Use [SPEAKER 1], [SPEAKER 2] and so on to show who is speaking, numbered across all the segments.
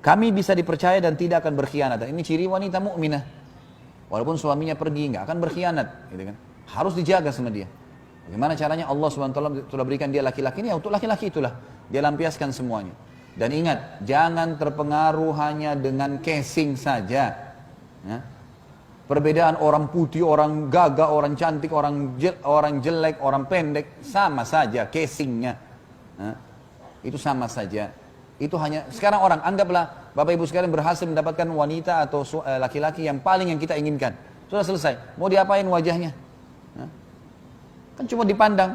[SPEAKER 1] Kami bisa dipercaya dan tidak akan berkhianat. Dan ini ciri wanita mukminah. Walaupun suaminya pergi, nggak akan berkhianat, gitu kan? Harus dijaga sama dia. Bagaimana caranya? Allah SWT telah berikan dia laki-laki ini, ya untuk laki-laki itulah dia lampiaskan semuanya. Dan ingat, jangan terpengaruh hanya dengan casing saja. Ya. Perbedaan orang putih, orang gagah, orang cantik, orang jelek, orang pendek, sama saja casingnya. Ya. Itu sama saja. Itu hanya, sekarang orang, anggaplah Bapak Ibu sekalian berhasil mendapatkan wanita atau laki-laki yang paling yang kita inginkan. Sudah selesai, mau diapain wajahnya? Ya. Kan cuma dipandang.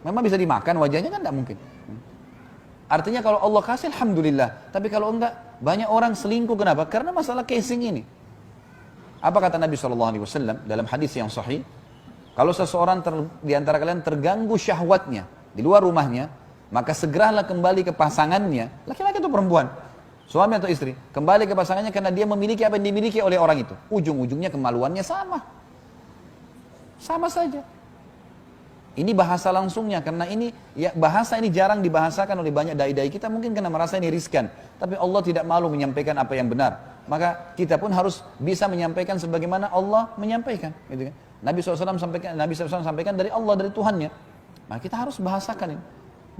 [SPEAKER 1] Memang bisa dimakan wajahnya kan tidak mungkin. Artinya kalau Allah kasih Alhamdulillah. Tapi kalau enggak, banyak orang selingkuh. Kenapa? Karena masalah casing ini. Apa kata Nabi SAW dalam hadis yang sahih? Kalau seseorang di antara kalian terganggu syahwatnya di luar rumahnya, maka segeralah kembali ke pasangannya, laki-laki atau perempuan, suami atau istri, kembali ke pasangannya karena dia memiliki apa yang dimiliki oleh orang itu. Ujung-ujungnya kemaluannya sama. Sama saja. Ini bahasa langsungnya, karena ini ya, bahasa ini jarang dibahasakan oleh banyak dai-dai kita, mungkin karena merasa ini riskan. Tapi Allah tidak malu menyampaikan apa yang benar. Maka kita pun harus bisa menyampaikan sebagaimana Allah menyampaikan. Gitu kan? Nabi SAW sampaikan dari Allah, dari Tuhannya. Maka kita harus bahasakan ini.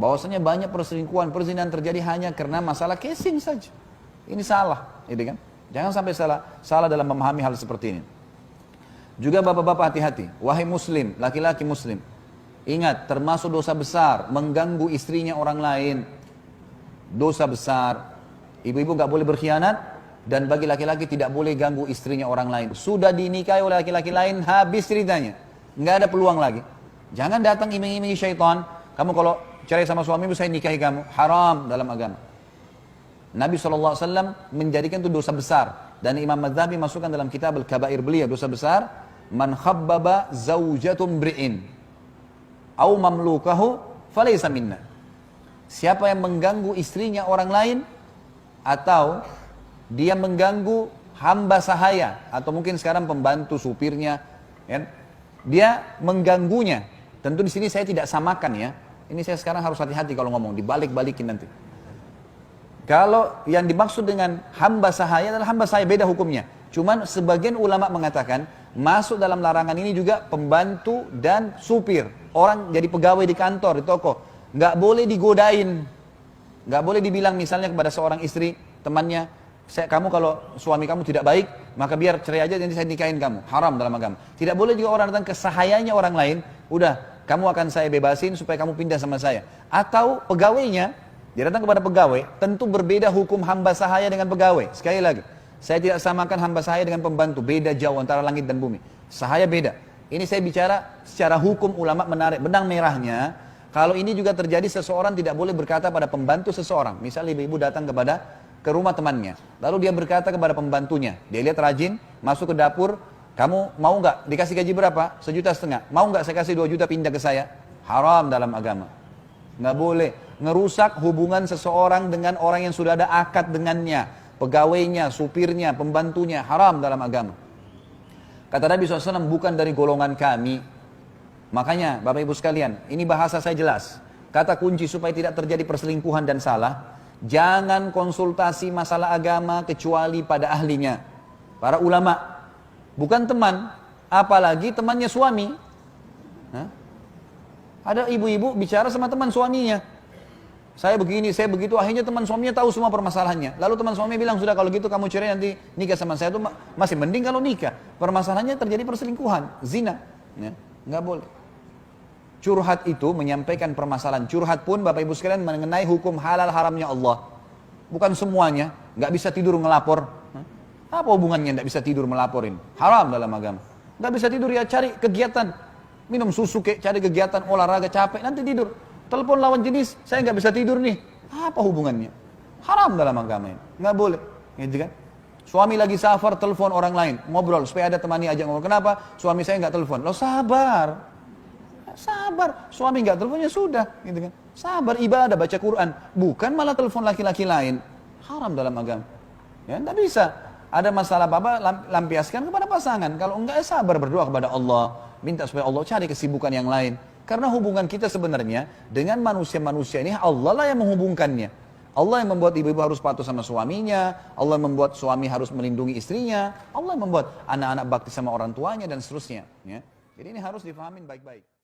[SPEAKER 1] Bahwasanya banyak perselingkuhan, perzinahan terjadi hanya karena masalah casing saja. Ini salah, gitu kan? Jangan sampai salah dalam memahami hal seperti ini. Juga bapak-bapak hati-hati, wahai muslim, laki-laki muslim. Ingat, termasuk dosa besar, mengganggu istrinya orang lain. Dosa besar. Ibu-ibu gak boleh berkhianat, dan bagi laki-laki tidak boleh ganggu istrinya orang lain. Sudah dinikahi oleh laki-laki lain, habis ceritanya. Nggak ada peluang lagi. Jangan datang iming-imingi syaitan. Kamu kalau cerai sama suamimu, saya nikahi kamu. Haram dalam agama. Nabi SAW menjadikan itu dosa besar. Dan Imam Madhabi masukkan dalam kitab Al-Kabair beliau, dosa besar. Man khabbaba zawjatum bri'in au mamlukahu falaysa minna. Siapa yang mengganggu istrinya orang lain, atau dia mengganggu hamba sahaya, atau mungkin sekarang pembantu supirnya, ya, dia mengganggunya. Tentu di sini saya tidak samakan ya. Ini saya sekarang harus hati-hati kalau ngomong, dibalik-balikin nanti. Kalau yang dimaksud dengan hamba sahaya adalah hamba sahaya, beda hukumnya. Cuman sebagian ulama mengatakan masuk dalam larangan ini juga pembantu dan supir. Orang jadi pegawai di kantor, di toko, nggak boleh digodain, nggak boleh dibilang misalnya kepada seorang istri temannya, kamu kalau suami kamu tidak baik, maka biar cerai aja nanti saya nikahin kamu. Haram dalam agama. Tidak boleh juga orang datang ke sahayanya orang lain, udah kamu akan saya bebasin supaya kamu pindah sama saya. Atau pegawainya, dia datang kepada pegawai, tentu berbeda hukum hamba sahaya dengan pegawai. Sekali lagi, saya tidak samakan hamba sahaya dengan pembantu, beda jauh antara langit dan bumi. Sahaya beda. Ini saya bicara secara hukum, ulama menarik benang merahnya. Kalau ini juga terjadi, seseorang tidak boleh berkata pada pembantu seseorang. Misalnya ibu-ibu datang ke rumah temannya, lalu dia berkata kepada pembantunya, dia lihat rajin, masuk ke dapur, kamu mau nggak dikasih gaji berapa? 1,5 juta. Mau nggak saya kasih 2 juta pindah ke saya? Haram dalam agama. Nggak boleh. Ngerusak hubungan seseorang dengan orang yang sudah ada akad dengannya. Pegawainya, supirnya, pembantunya, haram dalam agama. Kata Nabi SAW, bukan dari golongan kami. Makanya Bapak Ibu sekalian, ini bahasa saya jelas. Kata kunci supaya tidak terjadi perselingkuhan dan salah, jangan konsultasi masalah agama kecuali pada ahlinya, para ulama. Bukan teman, apalagi temannya suami. Hah? Ada ibu-ibu bicara sama teman suaminya, saya begini, saya begitu, akhirnya teman suaminya tahu semua permasalahannya. Lalu teman suaminya bilang, sudah kalau gitu kamu cerai, nanti nikah sama saya. Itu masih mending kalau nikah. Permasalahannya terjadi perselingkuhan, zina. Ya, nggak boleh. Curhat itu menyampaikan permasalahan. Curhat pun Bapak Ibu sekalian mengenai hukum halal haramnya Allah. Bukan semuanya, nggak bisa tidur ngelapor. Apa hubungannya nggak bisa tidur melaporin? Haram dalam agama. Nggak bisa tidur ya cari kegiatan. Minum susu kek, cari kegiatan, olahraga, capek, nanti tidur. Telepon lawan jenis, saya nggak bisa tidur nih. Apa hubungannya? Haram dalam agama ini. Nggak boleh. Gitu kan? Suami lagi safar, telepon orang lain. Ngobrol, supaya ada temani aja ngobrol. Kenapa? Suami saya nggak telepon. Loh sabar. Sabar. Suami nggak teleponnya sudah. Gitu kan? Sabar, ibadah, baca Quran. Bukan malah telepon laki-laki lain. Haram dalam agama. Ya, nggak bisa. Ada masalah apa-apa, lampiaskan kepada pasangan. Kalau enggak, sabar, berdoa kepada Allah. Minta supaya Allah cari kesibukan yang lain. Karena hubungan kita sebenarnya dengan manusia-manusia ini Allah lah yang menghubungkannya. Allah yang membuat ibu-ibu harus patuh sama suaminya, Allah yang membuat suami harus melindungi istrinya, Allah yang membuat anak-anak bakti sama orang tuanya dan seterusnya. Ya. Jadi ini harus difahamin baik-baik.